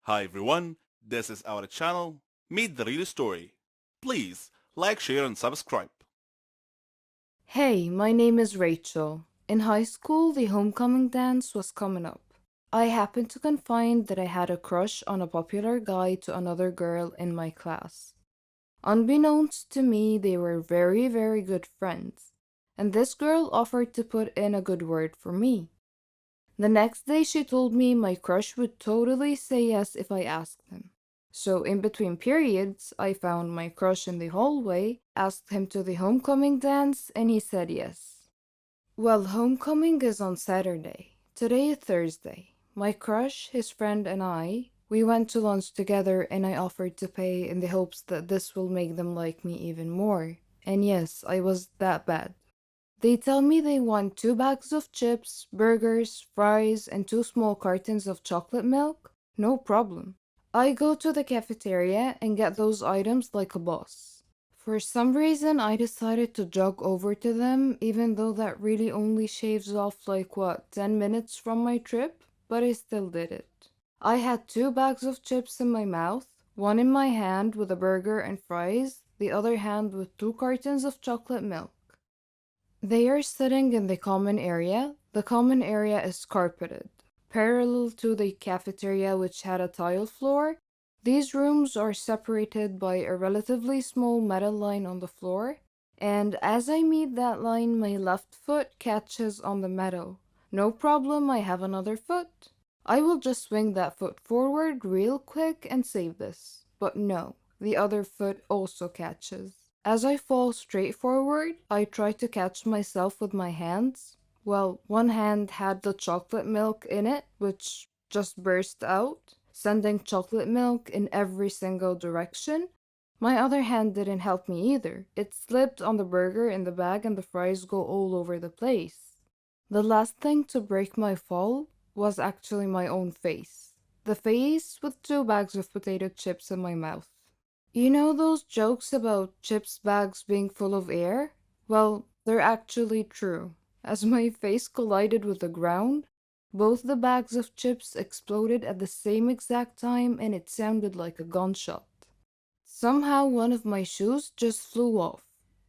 Hi everyone, this is our channel, Meet the Real Story. Please like, share and subscribe. Hey, my name is Rachel. In high school, the homecoming dance was coming up. I happened to confide that I had a crush on a popular guy to another girl in my class. Unbeknownst to me, they were very, very good friends, and this girl offered to put in a good word for me. The next day, she told me my crush would totally say yes if I asked him. So, in between periods, I found my crush in the hallway, asked him to the homecoming dance, and he said yes. Well, homecoming is on Saturday. Today is Thursday. My crush, his friend, and we went to lunch together and I offered to pay in the hopes that this will make them like me even more. And yes, I was that bad. They tell me they want 2 bags of chips, burgers, fries, and 2 small cartons of chocolate milk. No problem. I go to the cafeteria and get those items like a boss. For some reason, I decided to jog over to them, even though that really only shaves off 10 minutes from my trip, but I still did it. I had 2 bags of chips in my mouth, one in my hand with a burger and fries, the other hand with 2 cartons of chocolate milk. They are sitting in the common area. The common area is carpeted, parallel to the cafeteria, which had a tile floor. These rooms are separated by a relatively small metal line on the floor, and as I meet that line, my left foot catches on the metal. No problem, I have another foot. I will just swing that foot forward real quick and save this. But no, the other foot also catches. As I fall straight forward, I try to catch myself with my hands. Well, one hand had the chocolate milk in it, which just burst out, sending chocolate milk in every single direction. My other hand didn't help me either. It slipped on the burger in the bag and the fries go all over the place. The last thing to break my fall was actually my own face. The face with 2 bags of potato chips in my mouth. You know those jokes about chips bags being full of air? Well, they're actually true. As my face collided with the ground, both the bags of chips exploded at the same exact time and it sounded like a gunshot. Somehow one of my shoes just flew off.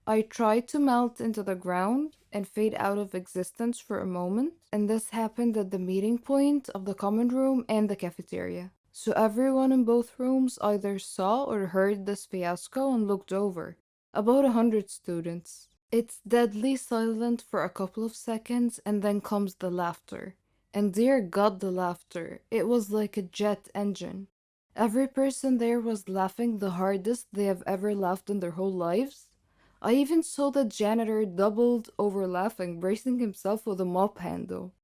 I tried to melt into the ground and fade out of existence for a moment, and this happened at the meeting point of the common room and the cafeteria. So everyone in both rooms either saw or heard this fiasco and looked over. About 100 students. It's deadly silent for a couple of seconds and then comes the laughter. And dear God, the laughter. It was like a jet engine. Every person there was laughing the hardest they have ever laughed in their whole lives. I even saw the janitor doubled over laughing, bracing himself with a mop handle.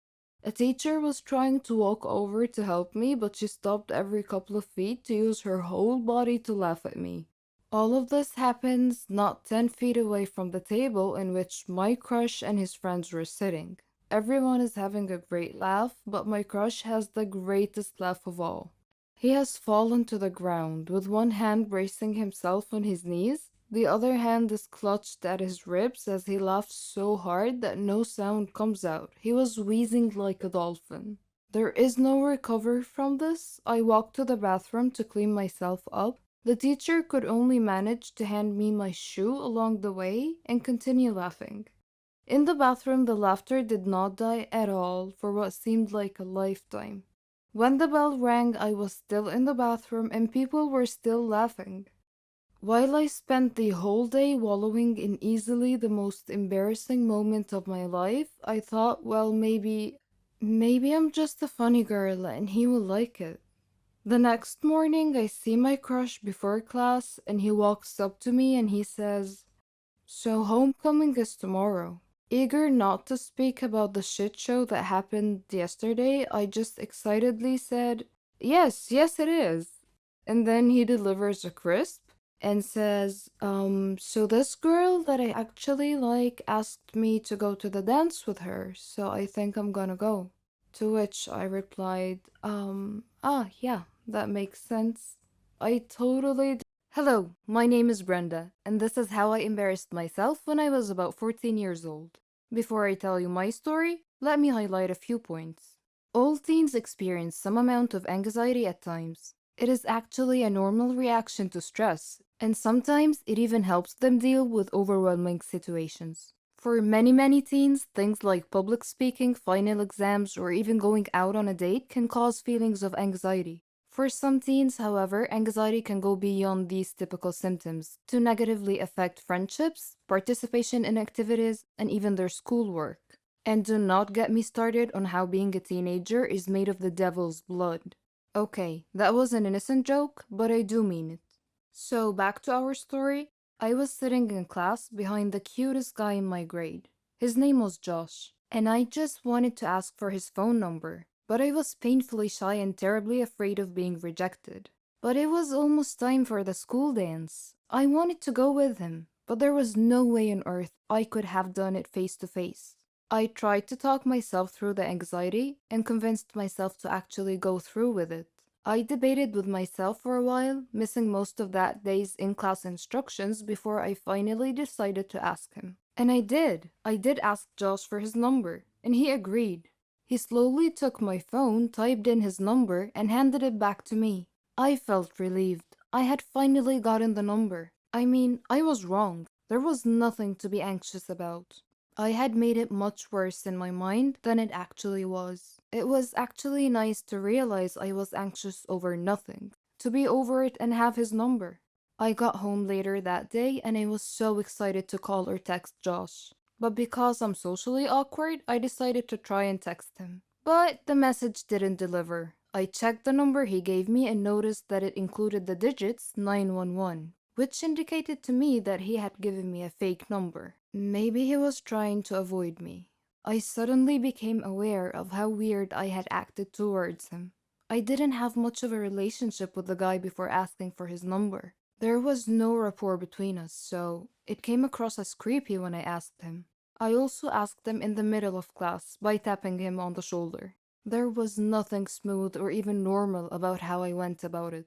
A teacher was trying to walk over to help me, but she stopped every couple of feet to use her whole body to laugh at me. All of this happens not 10 feet away from the table in which my crush and his friends were sitting. Everyone is having a great laugh, but my crush has the greatest laugh of all. He has fallen to the ground, with one hand bracing himself on his knees. The other hand is clutched at his ribs as he laughs so hard that no sound comes out. He was wheezing like a dolphin. There is no recovery from this. I walked to the bathroom to clean myself up. The teacher could only manage to hand me my shoe along the way and continue laughing. In the bathroom, the laughter did not die at all for what seemed like a lifetime. When the bell rang, I was still in the bathroom and people were still laughing. While I spent the whole day wallowing in easily the most embarrassing moment of my life, I thought, well, maybe I'm just a funny girl and he will like it. The next morning, I see my crush before class and he walks up to me and he says, "So homecoming is tomorrow." Eager not to speak about the shit show that happened yesterday, I just excitedly said, "Yes, yes, it is." And then he delivers a crisp and says, so this girl that I actually like asked me to go to the dance with her, so I think I'm gonna go. To which I replied, yeah, that makes sense. I totally. Hello, my name is Brenda, and this is how I embarrassed myself when I was about 14 years old. Before I tell you my story, let me highlight a few points. All teens experience some amount of anxiety at times. It is actually a normal reaction to stress, and sometimes it even helps them deal with overwhelming situations. For many teens, things like public speaking, final exams, or even going out on a date can cause feelings of anxiety. For some teens, however, anxiety can go beyond these typical symptoms to negatively affect friendships, participation in activities, and even their schoolwork. And do not get me started on how being a teenager is made of the devil's blood. Okay, that was an innocent joke, but I do mean it. So, back to our story. I was sitting in class behind the cutest guy in my grade. His name was Josh, and I just wanted to ask for his phone number, but I was painfully shy and terribly afraid of being rejected. But it was almost time for the school dance. I wanted to go with him, but there was no way on earth I could have done it face to face. I tried to talk myself through the anxiety and convinced myself to actually go through with it. I debated with myself for a while, missing most of that day's in-class instructions before I finally decided to ask him. And I did. I did ask Josh for his number, and he agreed. He slowly took my phone, typed in his number, and handed it back to me. I felt relieved. I had finally gotten the number. I mean, I was wrong. There was nothing to be anxious about. I had made it much worse in my mind than it actually was. It was actually nice to realize I was anxious over nothing, to be over it and have his number. I got home later that day and I was so excited to call or text Josh. But because I'm socially awkward, I decided to try and text him. But the message didn't deliver. I checked the number he gave me and noticed that it included the digits 911, which indicated to me that he had given me a fake number. Maybe he was trying to avoid me. I suddenly became aware of how weird I had acted towards him. I didn't have much of a relationship with the guy before asking for his number. There was no rapport between us, so it came across as creepy when I asked him. I also asked him in the middle of class by tapping him on the shoulder. There was nothing smooth or even normal about how I went about it.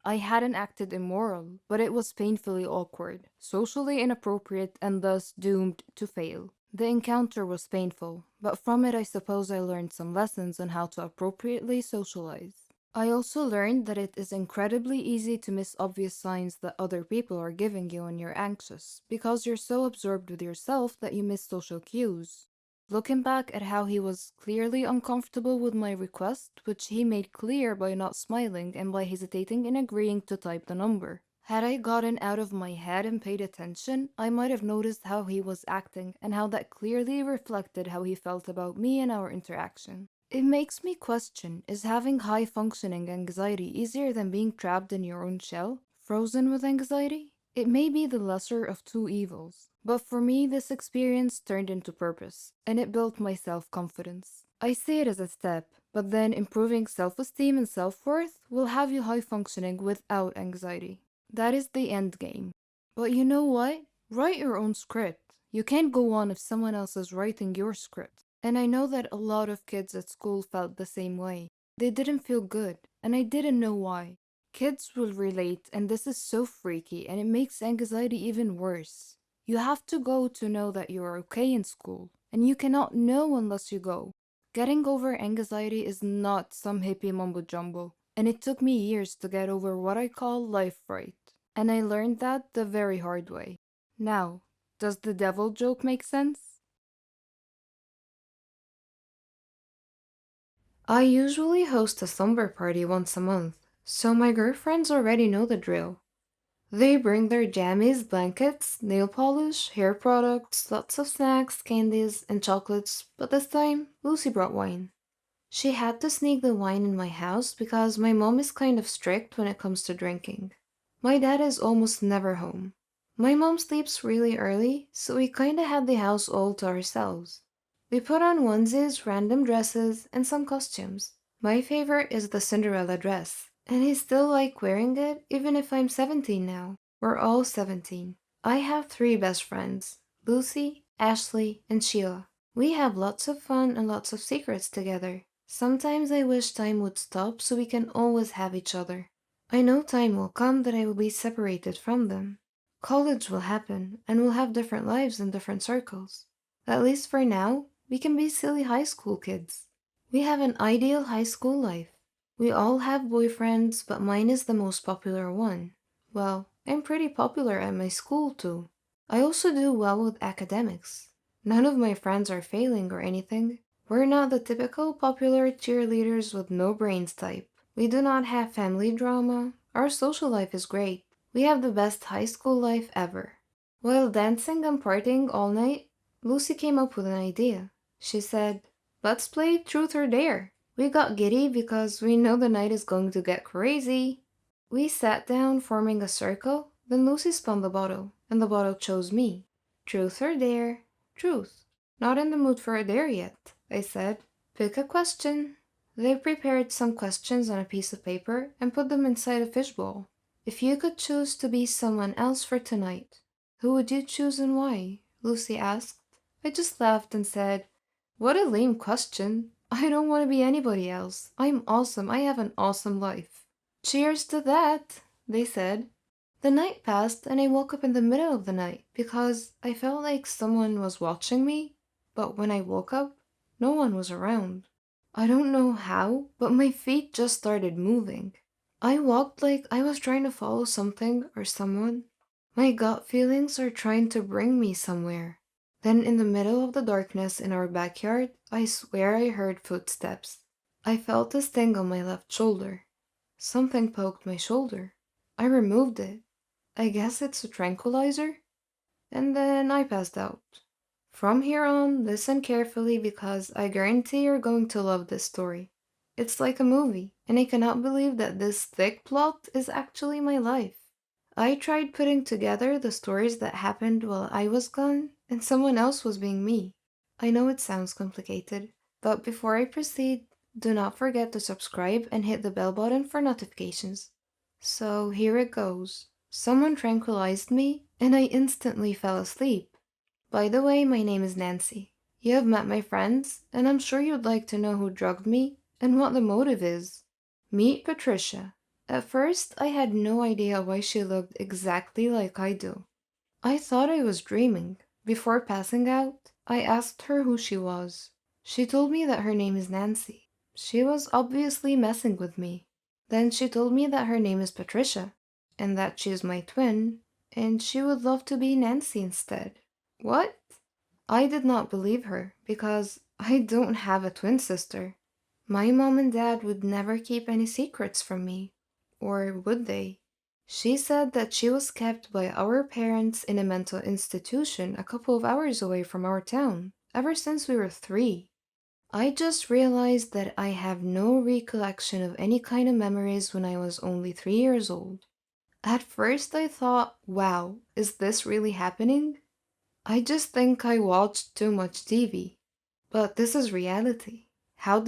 I hadn't acted immoral, but it was painfully awkward, socially inappropriate, and thus doomed to fail. The encounter was painful, but from it I suppose I learned some lessons on how to appropriately socialize. I also learned that it is incredibly easy to miss obvious signs that other people are giving you when you're anxious, because you're so absorbed with yourself that you miss social cues. Looking back at how he was clearly uncomfortable with my request, which he made clear by not smiling and by hesitating in agreeing to type the number. Had I gotten out of my head and paid attention, I might have noticed how he was acting and how that clearly reflected how he felt about me and our interaction. It makes me question, is having high functioning anxiety easier than being trapped in your own shell, frozen with anxiety? It may be the lesser of two evils, but for me this experience turned into purpose, and it built my self-confidence. I see it as a step, but then improving self-esteem and self-worth will have you high-functioning without anxiety. That is the end game. But you know what? Write your own script. You can't go on if someone else is writing your script. And I know that a lot of kids at school felt the same way. They didn't feel good, and I didn't know why. Kids will relate, and this is so freaky, and it makes anxiety even worse. You have to go to know that you are okay in school, and you cannot know unless you go. Getting over anxiety is not some hippie mumbo jumbo, and it took me years to get over what I call life fright. And I learned that the very hard way. Now, does the devil joke make sense? I usually host a slumber party once a month, so my girlfriends already know the drill. They bring their jammies, blankets, nail polish, hair products, lots of snacks, candies, and chocolates, but this time, Lucy brought wine. She had to sneak the wine in my house because my mom is kind of strict when it comes to drinking. My dad is almost never home. My mom sleeps really early, so we kinda had the house all to ourselves. We put on onesies, random dresses, and some costumes. My favorite is the Cinderella dress, and I still like wearing it even if I'm 17 now. We're all 17. I have three best friends, Lucy, Ashley, and Sheila. We have lots of fun and lots of secrets together. Sometimes I wish time would stop so we can always have each other. I know time will come that I will be separated from them. College will happen, and we'll have different lives in different circles. At least for now, we can be silly high school kids. We have an ideal high school life. We all have boyfriends, but mine is the most popular one. Well, I'm pretty popular at my school too. I also do well with academics. None of my friends are failing or anything. We're not the typical popular cheerleaders with no brains type. We do not have family drama. Our social life is great. We have the best high school life ever. While dancing and partying all night, Lucy came up with an idea. She said, "Let's play Truth or Dare." We got giddy because we know the night is going to get crazy. We sat down, forming a circle, then Lucy spun the bottle, and the bottle chose me. Truth or dare? Truth. Not in the mood for a dare yet, I said. Pick a question. They prepared some questions on a piece of paper and put them inside a fishbowl. If you could choose to be someone else for tonight, who would you choose and why? Lucy asked. I just laughed and said, "What a lame question. I don't want to be anybody else. I'm awesome. I have an awesome life." "Cheers to that," they said. The night passed and I woke up in the middle of the night because I felt like someone was watching me, but when I woke up, no one was around. I don't know how, but my feet just started moving. I walked like I was trying to follow something or someone. My gut feelings are trying to bring me somewhere. Then in the middle of the darkness in our backyard, I swear I heard footsteps. I felt a sting on my left shoulder. Something poked my shoulder. I removed it. I guess it's a tranquilizer? And then I passed out. From here on, listen carefully because I guarantee you're going to love this story. It's like a movie, and I cannot believe that this thick plot is actually my life. I tried putting together the stories that happened while I was gone, and someone else was being me. I know it sounds complicated, but before I proceed, do not forget to subscribe and hit the bell button for notifications. So here it goes. Someone tranquilized me, and I instantly fell asleep. By the way, my name is Nancy. You have met my friends, and I'm sure you'd like to know who drugged me and what the motive is. Meet Patricia. At first, I had no idea why she looked exactly like I do. I thought I was dreaming. Before passing out, I asked her who she was. She told me that her name is Nancy. She was obviously messing with me. Then she told me that her name is Patricia, and that she is my twin, and she would love to be Nancy instead. What? I did not believe her, because I don't have a twin sister. My mom and dad would never keep any secrets from me. Or would they? She said that she was kept by our parents in a mental institution a couple of hours away from our town, ever since we were 3. I just realized that I have no recollection of any kind of memories when I was only 3 years old. At first I thought, wow, is this really happening? I just think I watched too much TV. But this is reality. How did